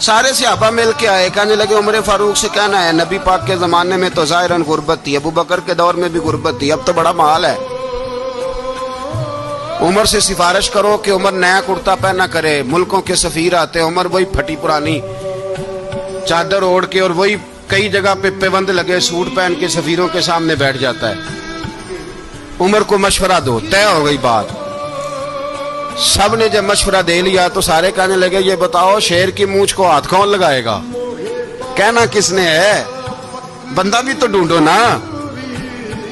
سارے صحابہ مل کے آئے، کہنے لگے عمر فاروق سے کہنا ہے نبی پاک کے زمانے میں تو ظاہراً غربت تھی، ابو بکر کے دور میں بھی غربت تھی، اب تو بڑا مال ہے، عمر سے سفارش کرو کہ عمر نیا کرتا پہنا کرے۔ ملکوں کے سفیر آتے، عمر وہی پھٹی پرانی چادر اوڑھ کے اور وہی کئی جگہ پہ پیوند لگے سوٹ پہن کے سفیروں کے سامنے بیٹھ جاتا ہے۔ عمر کو مشورہ دو، طے ہو گئی بات۔ سب نے جب مشورہ دے لیا تو سارے کہنے لگے یہ بتاؤ شیر کی مونچھ کو ہاتھ کون لگائے گا؟ کہنا کس نے ہے؟ بندہ بھی تو ڈھونڈو نا۔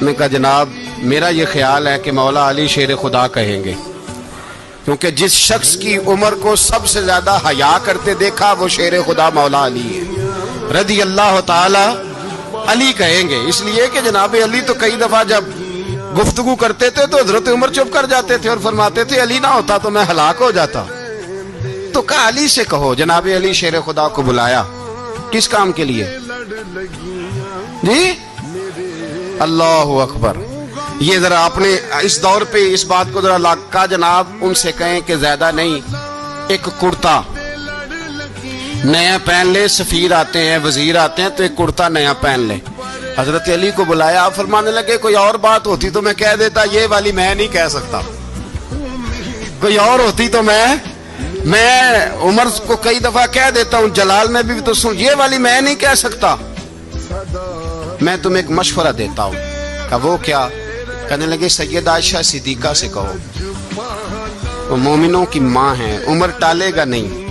میں کہا جناب میرا یہ خیال ہے کہ مولا علی شیر خدا کہیں گے، کیونکہ جس شخص کی عمر کو سب سے زیادہ حیا کرتے دیکھا وہ شیر خدا مولا علی ہے رضی اللہ تعالی علی کہیں گے، اس لیے کہ جناب علی تو کئی دفعہ جب گفتگو کرتے تھے تو حضرت عمر چپ کر جاتے تھے اور فرماتے تھے علی نہ ہوتا تو میں ہلاک ہو جاتا۔ تو کہا علی سے کہو۔ جناب علی شیر خدا کو بلایا، کس کام کے لیے؟ جی اللہ اکبر۔ یہ ذرا آپ نے اس دور پہ اس بات کو ذرا لاکا جناب ان سے کہیں کہ زیادہ نہیں، ایک کرتا نیا پہن لے، سفیر آتے ہیں وزیر آتے ہیں تو ایک کرتا نیا پہن لے۔ حضرت علی کو بلایا، آپ فرمانے لگے کوئی اور بات ہوتی تو میں کہہ دیتا، یہ والی میں نہیں کہہ سکتا، کوئی اور ہوتی تو میں عمر کو کئی دفعہ کہہ دیتا ہوں، جلال میں بھی تو سن، یہ والی میں نہیں کہہ سکتا، میں تمہیں ایک مشورہ دیتا ہوں۔ کہ وہ کیا؟ کہنے لگے سید عائشہ صدیقہ سے کہو، وہ مومنوں کی ماں ہیں، عمر ٹالے گا نہیں۔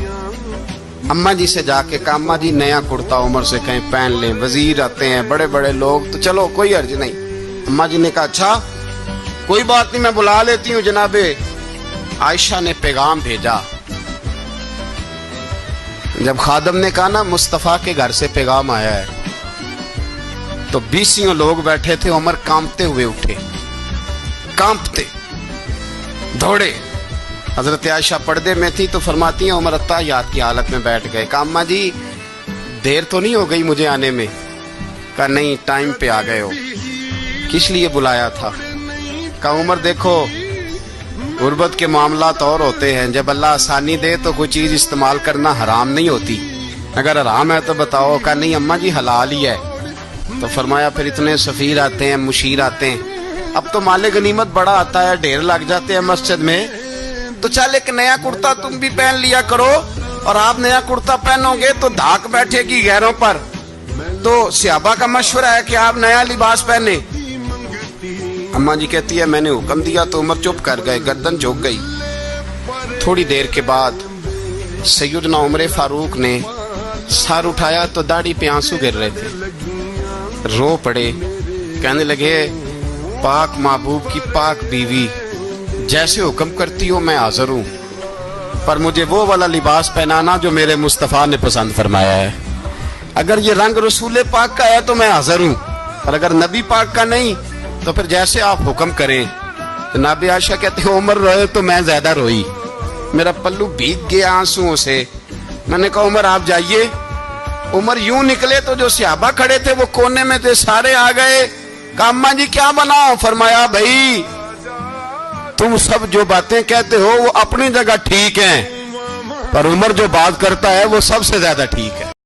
اماں جی سے جا کے اماں جی نیا کرتا عمر سے کہیں پہن لیں، وزیر آتے ہیں بڑے بڑے لوگ تو چلو کوئی عرض نہیں۔ اماں جی نے کہا اچھا کوئی بات نہیں میں بلا لیتی ہوں۔ جناب عائشہ نے پیغام بھیجا، جب خادم نے کہا نا مصطفیٰ کے گھر سے پیغام آیا ہے تو 20 لوگ بیٹھے تھے، عمر کانپتے ہوئے اٹھے، کانپتے دوڑے۔ حضرت عائشہ پردے میں تھی تو فرماتی ہیں عمر اتحیات کی حالت میں بیٹھ گئے۔ کہا اماں جی دیر تو نہیں ہو گئی مجھے آنے میں؟ کہا نہیں ٹائم پہ آ گئے ہو، کس لیے بلایا تھا؟ کہا عمر دیکھو غربت کے معاملات اور ہوتے ہیں، جب اللہ آسانی دے تو کوئی چیز استعمال کرنا حرام نہیں ہوتی، اگر حرام ہے تو بتاؤ۔ کہا نہیں اماں جی حلال ہی ہے۔ تو فرمایا پھر اتنے سفیر آتے ہیں مشیر آتے ہیں، اب تو مال غنیمت بڑا آتا ہے، ڈھیر لگ جاتے ہیں مسجد میں، تو چل ایک نیا کرتا تم بھی پہن لیا کرو، اور آپ نیا کرتا پہنو گے تو دھاک بیٹھے گی غیروں پر۔ تو صحابہ کا مشورہ ہے کہ آپ نیا لباس پہنے۔ اماں جی کہتی ہے میں نے حکم دیا تو عمر چپ کر گئے، گردن جھک گئی۔ تھوڑی دیر کے بعد سیدنا عمر فاروق نے سر اٹھایا تو داڑھی پہ آنسو گر رہے تھے، رو پڑے، کہنے لگے پاک محبوب کی پاک بیوی جیسے حکم کرتی ہو میں حاضر ہوں، پر مجھے وہ والا لباس پہنانا جو میرے مصطفیٰ نے پسند فرمایا ہے، اگر یہ رنگ رسول پاک کا ہے تو میں حاضر ہوں، اور اگر نبی پاک کا نہیں تو پھر جیسے آپ حکم کریں۔ جناب عائشہ کہتے ہیں عمر روئے تو میں زیادہ روئی، میرا پلو بھیگ گیا آنسوؤں سے۔ میں نے کہا عمر آپ جائیے۔ عمر یوں نکلے تو جو صحابہ کھڑے تھے وہ کونے میں تھے، سارے آ گئے۔ کہا اماں جی کیا بناؤ؟ فرمایا بھائی تم سب جو باتیں کہتے ہو وہ اپنی جگہ ٹھیک ہیں، پر عمر جو بات کرتا ہے وہ سب سے زیادہ ٹھیک ہے۔